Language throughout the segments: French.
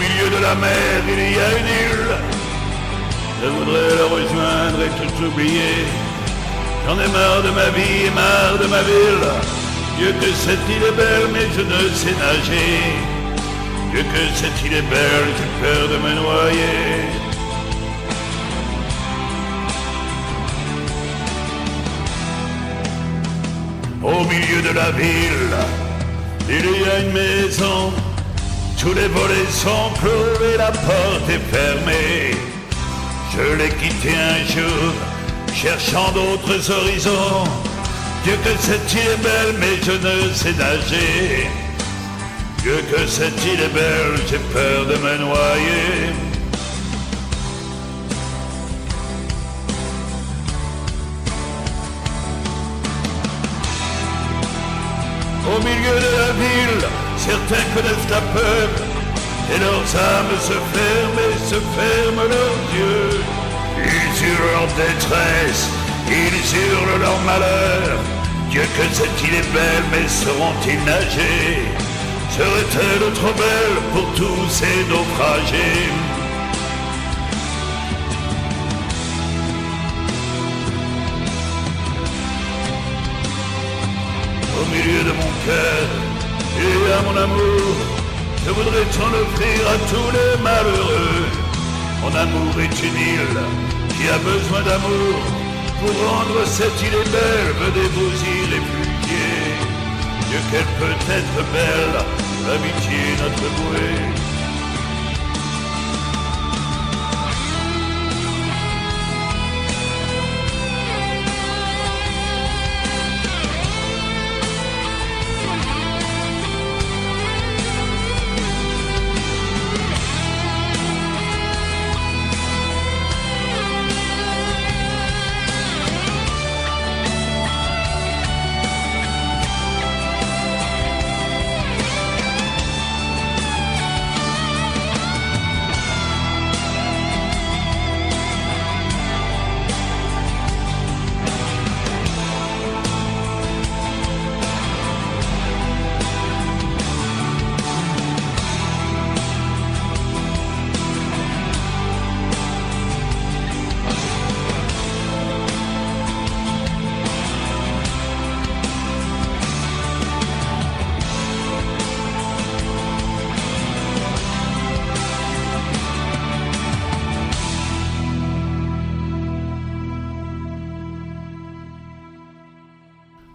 Au milieu de la mer, il y a une île. Je voudrais la rejoindre et tout oublier. J'en ai marre de ma vie et marre de ma ville. Dieu que cette île est belle, mais je ne sais nager. Dieu que cette île est belle, j'ai peur de me noyer. Au milieu de la ville, il y a une maison. Tous les volets sont clos et la porte est fermée. Je l'ai quitté un jour, cherchant d'autres horizons. Dieu que cette île est belle, mais je ne sais nager. Dieu que cette île est belle, j'ai peur de me noyer. Au milieu de la ville, certains connaissent la peur, et leurs âmes se ferment et se ferment leurs yeux. Ils hurlent en détresse, ils hurlent leur malheur. Dieu que cette île est belle, mais sauront-ils nager? Serait-elle trop belle pour tous ces naufragés? Au milieu de mon cœur et à mon amour, je voudrais t'en offrir à tous les malheureux. Mon amour est une île qui a besoin d'amour. Pour rendre cette île belle, venez vous y réfugier. Dieu qu'elle peut être belle, l'amitié notre bouée.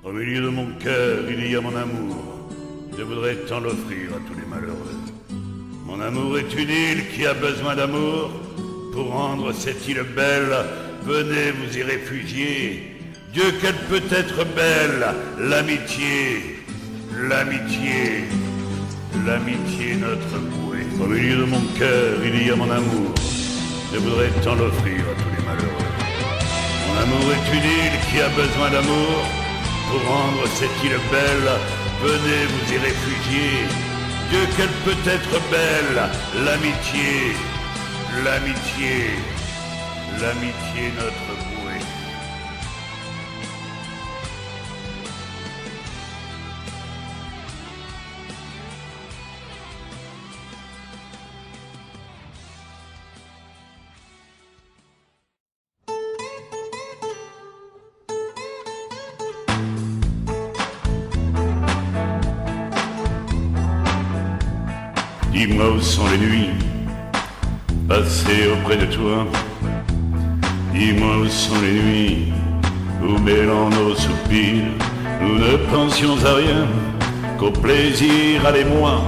Au milieu de mon cœur, il y a mon amour. Je voudrais t'en offrir à tous les malheureux. Mon amour est une île qui a besoin d'amour. Pour rendre cette île belle, venez vous y réfugier. Dieu qu'elle peut être belle, l'amitié, l'amitié, l'amitié notre bouée. Au milieu de mon cœur, il y a mon amour. Je voudrais t'en offrir à tous les malheureux. Mon amour est une île qui a besoin d'amour. Pour rendre cette île belle, venez vous y réfugier. Dieu qu'elle peut être belle, l'amitié, l'amitié, l'amitié notre bouée. Dis-moi où sont les nuits passées auprès de toi. Dis-moi où sont les nuits où mêlant nos soupirs nous ne pensions à rien qu'au plaisir à l'émoi.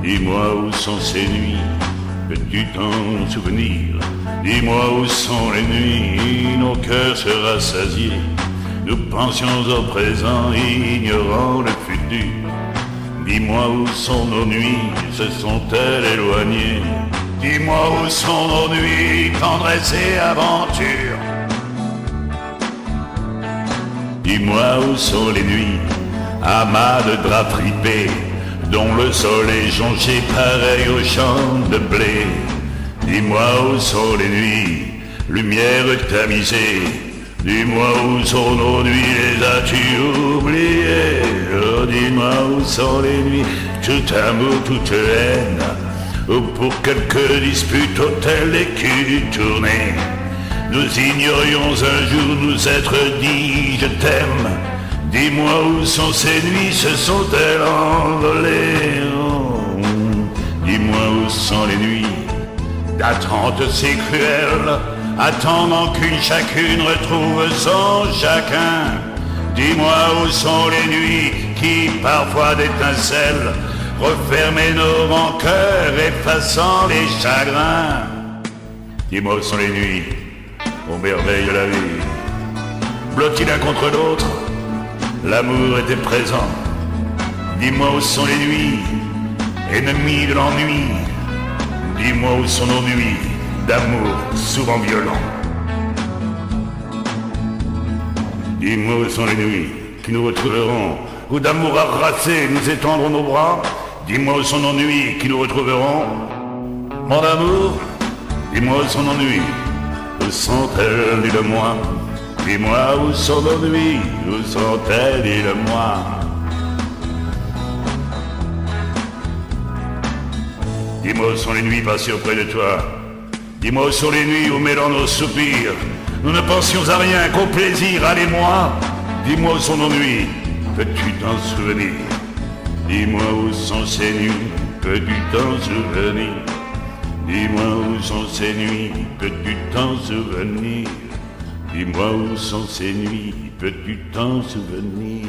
Dis-moi où sont ces nuits, peux-tu t'en souvenir? Dis-moi où sont les nuits, nos cœurs se rassasiés. Nous pensions au présent, ignorant le futur. Dis-moi où sont nos nuits, se sont-elles éloignées? Dis-moi où sont nos nuits, tendresse et aventure. Dis-moi où sont les nuits, amas de draps fripés, dont le sol est jonché pareil aux champs de blé. Dis-moi où sont les nuits, lumière tamisée. Dis-moi où sont nos nuits, les as-tu oubliées? Oh, dis-moi où sont les nuits, tout amour, toute haine, ou pour quelques disputes hôtel et cul tourné. Nous ignorions un jour nous être dit je t'aime. Dis-moi où sont ces nuits, se sont-elles envolées? Oh, dis-moi où sont les nuits d'attente si cruelle, attendant qu'une chacune retrouve son chacun. Dis-moi où sont les nuits qui parfois d'étincelles refermaient nos rancœurs, effaçant les chagrins. Dis-moi où sont les nuits, aux merveilles de la vie. Blottis l'un contre l'autre, l'amour était présent. Dis-moi où sont les nuits, ennemis de l'ennui. Dis-moi où sont nos nuits d'amour souvent violents. Dis-moi où sont les nuits qui nous retrouveront, où d'amour harassé nous étendrons nos bras. Dis-moi où sont nos nuits qui nous retrouveront. Mon amour, dis-moi où sont nos nuits, où sont-elles, dis-le-moi. Dis-moi où sont nos nuits, où sont-elles, dis-le-moi. Dis-moi où sont les nuits passées auprès de toi. Dis-moi où sont les nuits où mêlant nos soupirs nous ne pensions à rien qu'au plaisir, allez-moi. Dis-moi où sont nos nuits, peux-tu t'en souvenir? Dis-moi où sont ces nuits, peux-tu t'en souvenir? Dis-moi où sont ces nuits, peux-tu t'en souvenir? Dis-moi où sont ces nuits, peux-tu t'en souvenir?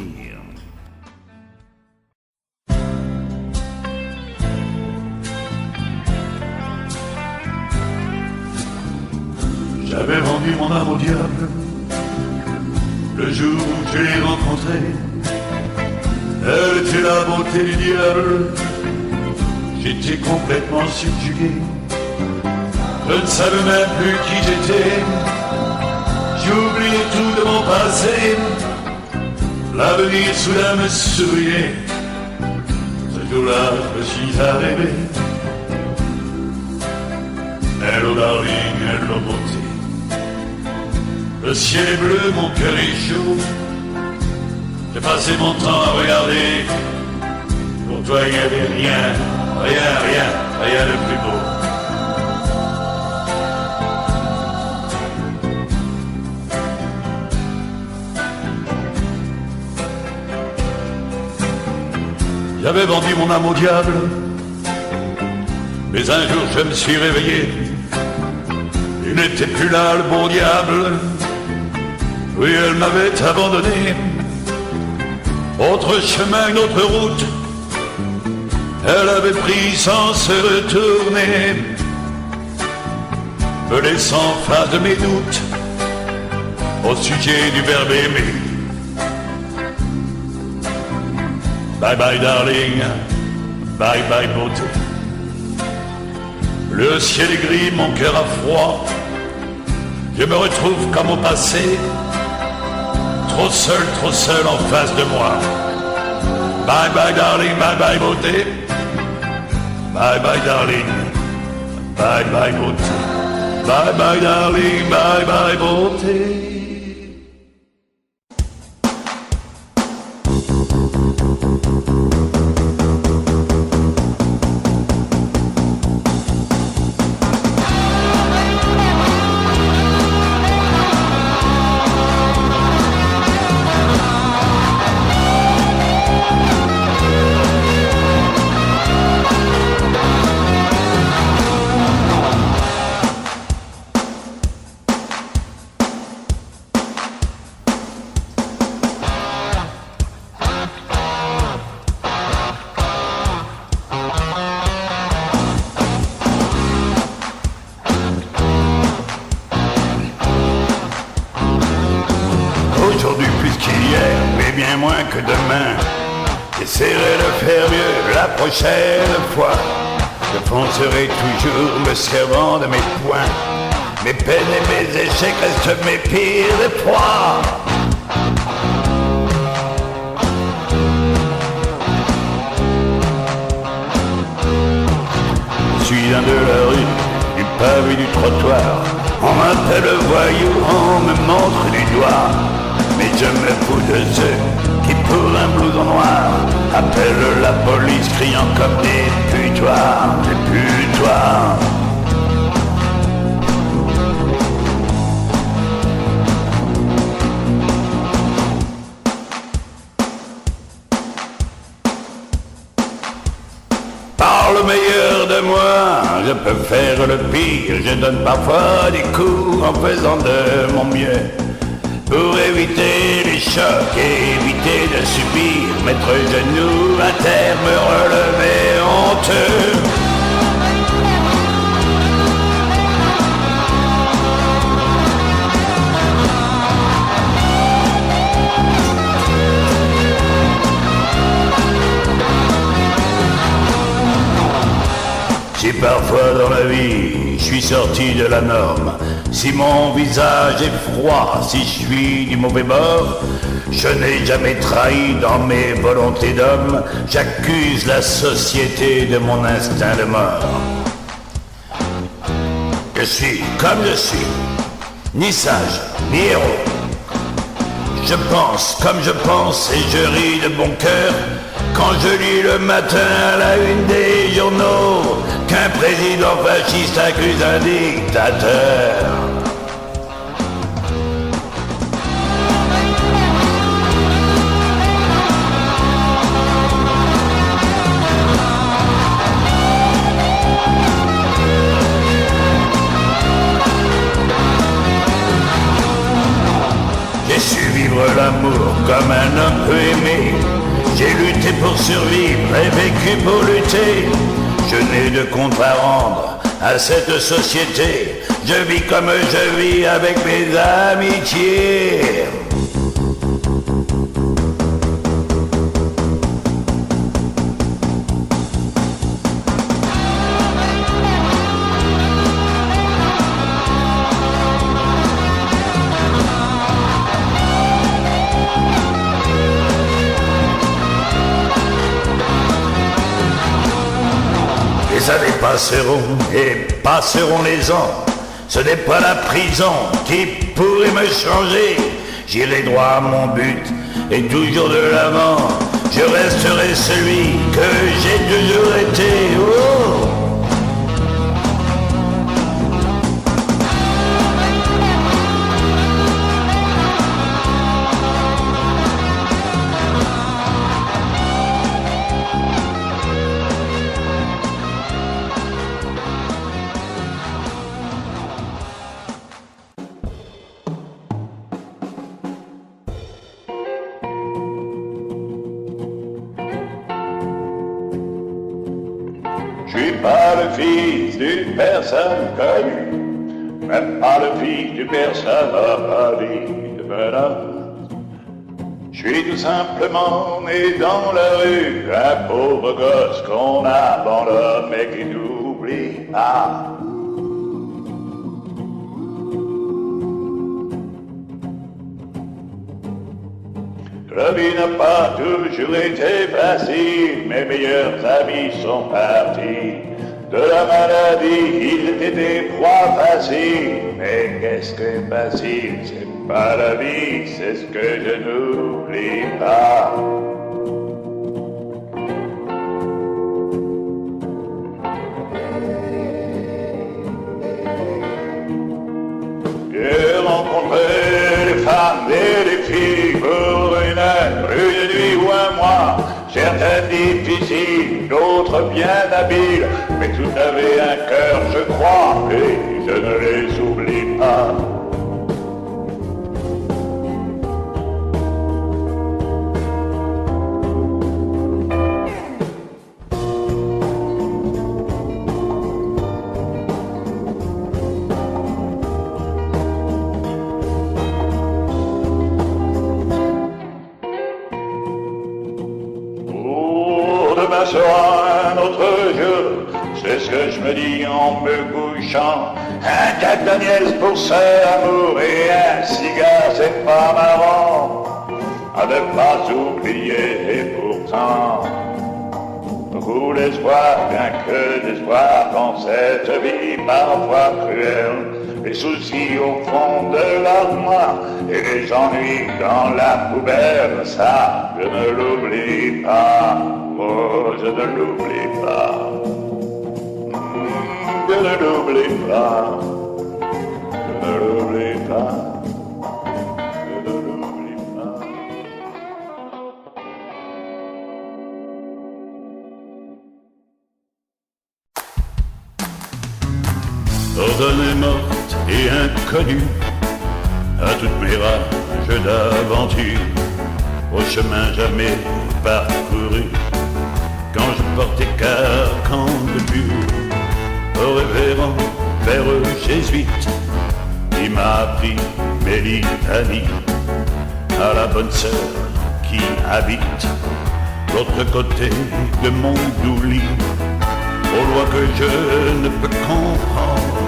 J'avais vendu mon âme au diable le jour où je l'ai rencontrée. Elle était la beauté du diable, j'étais complètement subjugué. Je ne savais même plus qui j'étais, j'ai oublié tout de mon passé. L'avenir soudain me souriait, ce jour-là je me suis arrêté. Hello darling, hello beauté. Le ciel est bleu, mon cœur est chaud. J'ai passé mon temps à regarder. Pour toi il n'y avait rien, rien de plus beau. J'avais vendu mon âme au diable, mais un jour je me suis réveillé. Il n'était plus là le bon diable. Oui, elle m'avait abandonné. Autre chemin, une autre route, elle avait pris sans se retourner, me laissant face de mes doutes au sujet du verbe aimer. Bye bye darling, bye bye beauté. Le ciel est gris, mon cœur a froid. Je me retrouve comme au passé, trop seul en face de moi. Bye bye darling, bye bye beauté. Bye bye darling, bye bye beauté. Bye bye darling, bye bye beauté. Aujourd'hui plus qu'hier, mais bien moins que demain. J'essaierai de faire mieux la prochaine fois. Je foncerai toujours me servant de mes poings. Mes peines et mes échecs restent mes pires proies. Je suis un de la rue, du pavé du trottoir. On m'appelle voyou, on me montre du doigt. Mais je me fous de ceux qui pour un blouson noir appellent la police criant comme des putoirs, des putoirs. voir le meilleur de moi, je peux faire le pire, je donne parfois des coups en faisant de mon mieux. Pour éviter les chocs et éviter de subir, mettre genoux à terre, me relever honteux. Si parfois dans la vie je suis sorti de la norme, si mon visage est froid, si je suis du mauvais bord, je n'ai jamais trahi dans mes volontés d'homme, j'accuse la société de mon instinct de mort. Je suis comme je suis, ni sage, ni héros. Je pense comme je pense et je ris de bon cœur quand je lis le matin à la une des journaux qu'un président fasciste accuse un dictateur. J'ai su vivre l'amour comme un homme peut aimer. J'ai lutté pour survivre et vécu pour lutter. Je n'ai de compte à rendre à cette société. Je vis comme je vis avec mes amitiés. Les années passeront et passeront les ans. Ce n'est pas la prison qui pourrait me changer. J'irai droit à mon but et toujours de l'avant. Je resterai celui que j'ai toujours été. Oh! Je suis pas le fils d'une personne connue, même pas le fils d'une personne ravie de menace. Je suis tout simplement né dans la rue, un pauvre gosse qu'on abandonne mais qui n'oublie pas. La vie n'a pas toujours été facile, mes meilleurs amis sont partis. De la maladie, ils étaient des proies faciles. Mais qu'est-ce que est facile? C'est pas la vie, c'est ce que je n'oublie pas. J'ai rencontré des femmes et des filles pour une heure, une nuit ou un mois. Certaines difficiles, d'autres bien habiles, mais toutes avaient un cœur, je crois, et je ne les oublie pas. Demain sera un autre jour, c'est ce que je me dis en me couchant. Un Jack Daniels pour seul amour et un cigare, c'est pas marrant à ne pas oublier. Et pourtant, beaucoup d'espoir, bien que d'espoir dans cette vie parfois cruelle. Les soucis au fond de l'armoire et les ennuis dans la poubelle, ça je ne l'oublie pas. Oh, je ne l'oublie pas. Je ne l'oublie pas. Je ne l'oublie pas. ordonnée morte et inconnue, à toutes mes rages d'aventure, au chemin jamais parcouru, quand je portais carcan de but, au révérend père jésuite, qui m'a appris mes litanies, à la bonne sœur qui habite l'autre côté de mon oubli, aux lois que je ne peux comprendre,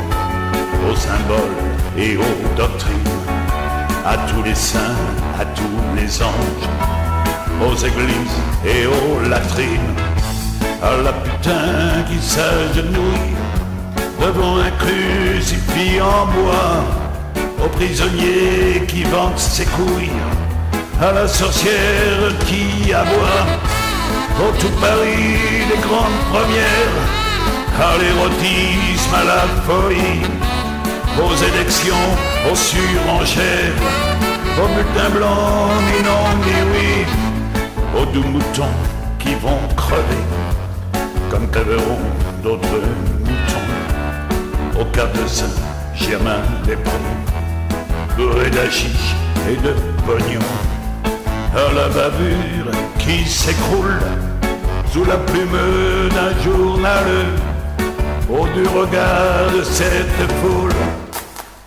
aux symboles et aux doctrines, à tous les saints, à tous les anges, aux églises et aux latrines, à la putain qui s'agenouille devant un crucifix en bois, au prisonnier qui vante ses couilles, à la sorcière qui aboie, au tout Paris des grandes premières, à l'érotisme, à la folie, aux élections, aux surenchères, aux bulletins blancs, ni non, ni oui, aux doux moutons qui vont crever, comme crèveront d'autres moutons, au cap de Saint-Germain-des-Prés, bourré d'hachiche et de pognon, à la bavure qui s'écroule sous la plume d'un journal, au du regard de cette foule,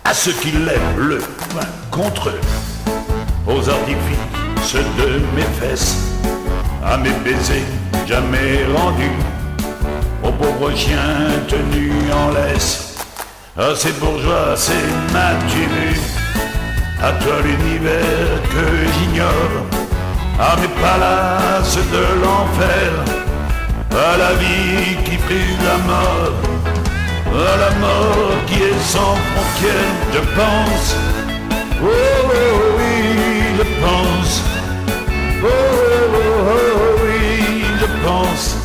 à ceux qui lèvent le poing contre eux, aux artifices de mes fesses, à mes baisers jamais rendus, aux pauvres chiens tenus en laisse, à ces bourgeois, à ces matinus, à toi l'univers que j'ignore, à mes palaces de l'enfer, à la vie qui prie la mort, à la mort qui est sans frontières, je pense, oh, oh oui, je pense, oh, oh, oh oui, je pense,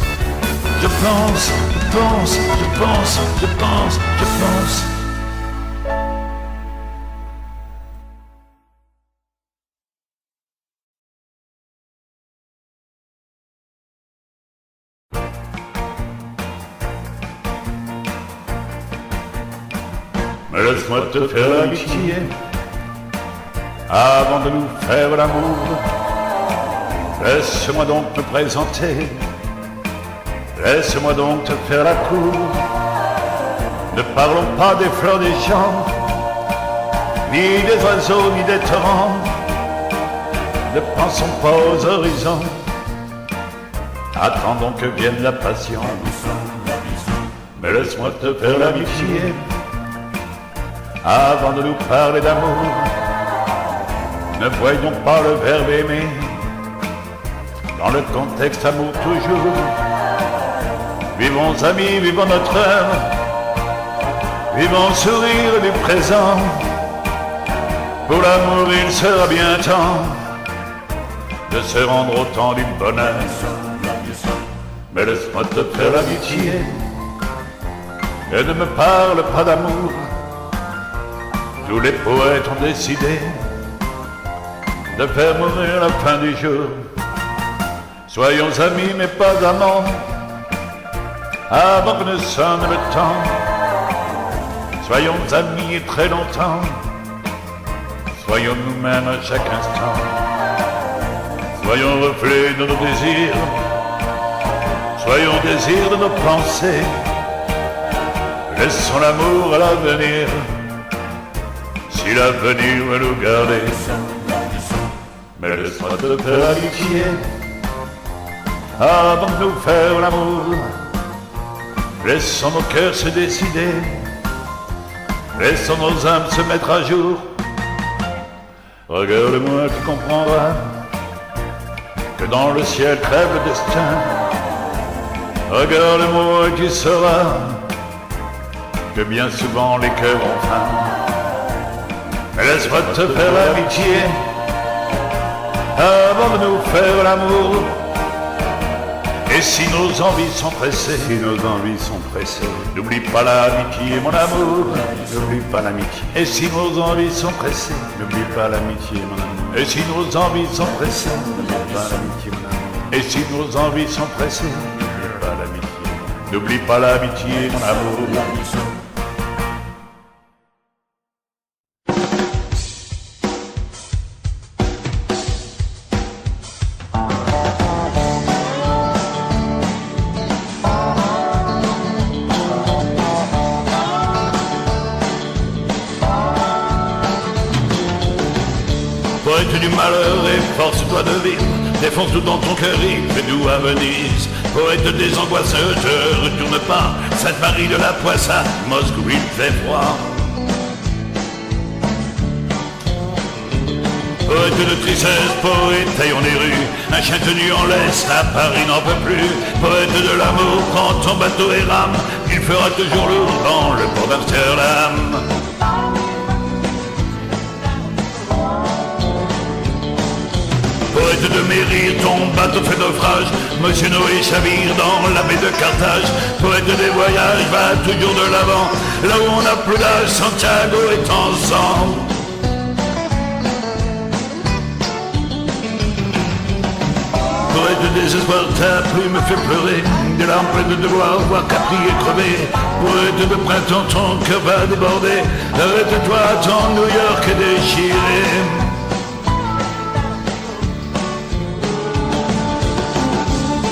je pense, je pense, je pense, je pense, je pense. Mais laisse-moi te faire l'amitié avant de nous faire l'amour. Laisse-moi donc me présenter, laisse-moi donc te faire la cour. Ne parlons pas des fleurs des champs, ni des oiseaux, ni des torrents. Ne pensons pas aux horizons, attendons que vienne la passion. Mais laisse-moi te faire l'amitié avant de nous parler d'amour. Ne voyons pas le verbe aimer dans le contexte amour toujours. Vivons amis, vivons notre heure, vivons sourire du présent. Pour l'amour il sera bien temps de se rendre au temps du bonheur. Mais laisse-moi te faire l'amitié et ne me parle pas d'amour. Tous les poètes ont décidé de faire mourir la fin du jour. Soyons amis mais pas amants, avant que ne sonne le temps. Soyons amis et très longtemps, soyons nous-mêmes à chaque instant. Soyons reflets de nos désirs, soyons désirs de nos pensées. Laissons l'amour à l'avenir, si l'avenir veut nous garder. Mais laisse-moi te faire l'amitié avant de nous faire l'amour. Laissons nos cœurs se décider, laissons nos âmes se mettre à jour. Regarde-moi, tu comprendras que dans le ciel crève le destin. Regarde-moi et tu sauras que bien souvent les cœurs ont faim. Mais laisse-moi te faire l'amitié avant de nous faire l'amour. Et si nos envies sont pressées, Si nos envies sont pressées, n'oublie pas l'amitié, mon amour. n'oublie pas l'amitié. Et si nos envies sont pressées, N'oublie pas l'amitié, mon amour. et si nos envies sont pressées, N'oublie pas l'amitié, mon amour. et si nos envies sont pressées, N'oublie pas l'amitié. n'oublie pas l'amitié, mon amour. efforce-toi de vivre, défonce tout dans ton cœur, il fait doux à Venise. Poète des angoisses, ne retourne pas, Sainte-Marie de la Poissarde, Moscou il fait froid. Poète de tristesse, poète taillons les rues, un chien tenu en laisse, à Paris n'en peut plus. Poète de l'amour, prends ton bateau et rame, il fera toujours lourd dans le port d'Amsterdam. Poète de mes rires, ton bateau fait naufrage, Monsieur Noé chavire dans la baie de Carthage. Poète des voyages, va toujours de l'avant, là où on n'a plus d'âge, Santiago est ensemble. Poète de désespoir, ta plume me fait pleurer, des larmes pleines de devoir, voir Capri et crever. Poète de printemps, ton cœur va déborder, arrête-toi, ton New York est déchiré.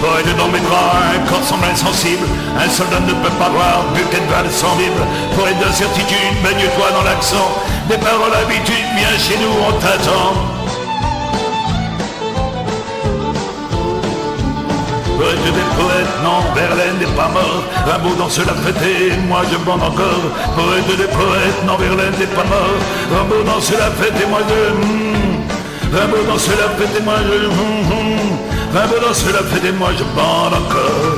Poète dans mes bras, un corps semble insensible, un soldat ne peut pas voir, Buchenwald sans Bible. Poète d'incertitude, baigne-toi dans l'accent, des paroles habitudes, viens chez nous, on t'attend. Poète des poètes, non, Verlaine n'est pas mort, Rimbaud danse la fête et moi je bande encore. Poète des poètes, non, Verlaine n'est pas mort, Rimbaud danse la fête et moi je... Rimbaud danse la fête et moi je... Rimbaud danse la fête et moi je bande encore.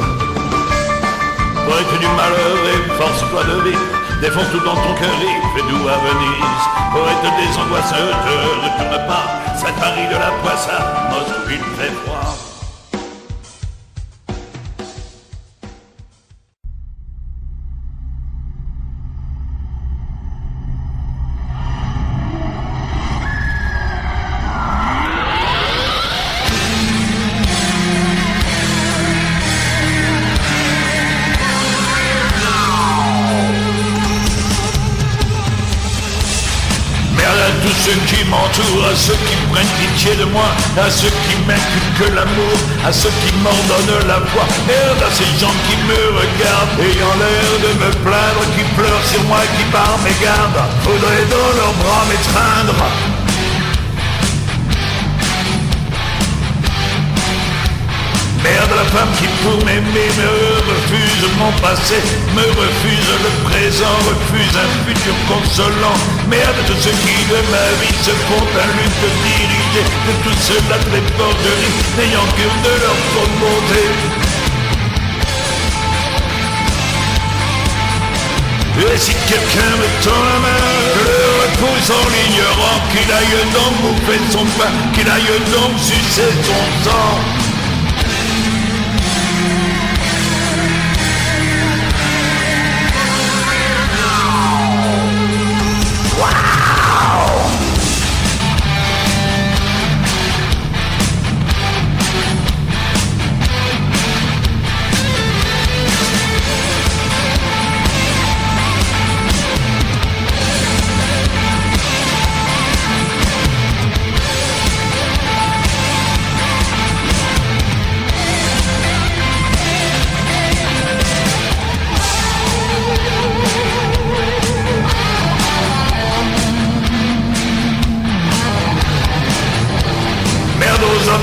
Poète du malheur et force-toi de vivre, défonce tout dans ton cœur, il fait doux à Venise. Poète des angoisses, ne retourne pas, Sainte-Marie de la Poissarde, Moscou il fait froid. Tous ceux qui m'entourent, à ceux qui prennent pitié de moi, à ceux qui m'inculquent que l'amour, à ceux qui m'ordonnent la foi. Merde à ces gens qui me regardent, ayant l'air de me plaindre, qui pleurent sur moi, qui par mes gardes, faudrait dans leurs bras m'étreindre. Merde la femme qui pour m'aimer me refuse mon passé, me refuse le présent, refuse un futur consolant. Merde tous ceux qui de ma vie se font un lutte dirigé, de tout cela de l'éporgerie, n'ayant que de leur faute bonté. Et si quelqu'un me tend la main, je le repousse en l'ignorant, qu'il aille donc bouffer son pain, qu'il aille donc sucer son sang.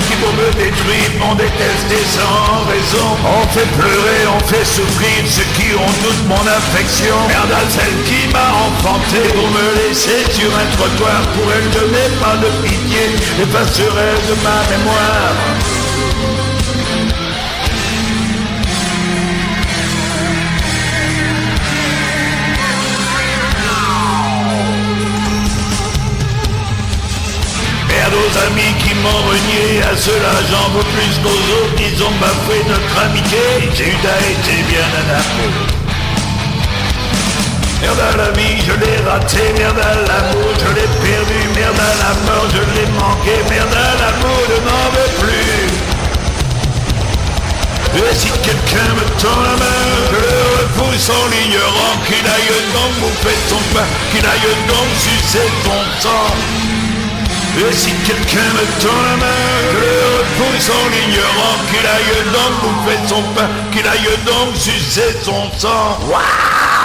Qui vont me détruire, m'ont détesté sans raison. On fait pleurer, on fait souffrir ceux qui ont toute mon affection. Merde à celle qui m'a enfanté pour me laisser sur un trottoir. Pour elle je n'ai pas de pitié, effacerai de ma mémoire. Aux amis qui m'ont renié, à ceux-là j'en veux plus qu'aux autres, ils ont bafoué notre amitié, Judas était bien à la peau. Merde à la vie, je l'ai raté, merde à l'amour, je l'ai perdu, merde à la mort, je l'ai manqué, merde à l'amour, je n'en veux plus. Et si quelqu'un me tend la main, je le repousse en l'ignorant, qu'il aille donc bouffer son pain, qu'il aille donc sucer son sang. Et si quelqu'un me tend la main, je le repousse en l'ignorant, qu'il aille donc bouffer son pain, qu'il aille donc sucer son sang. Waouh!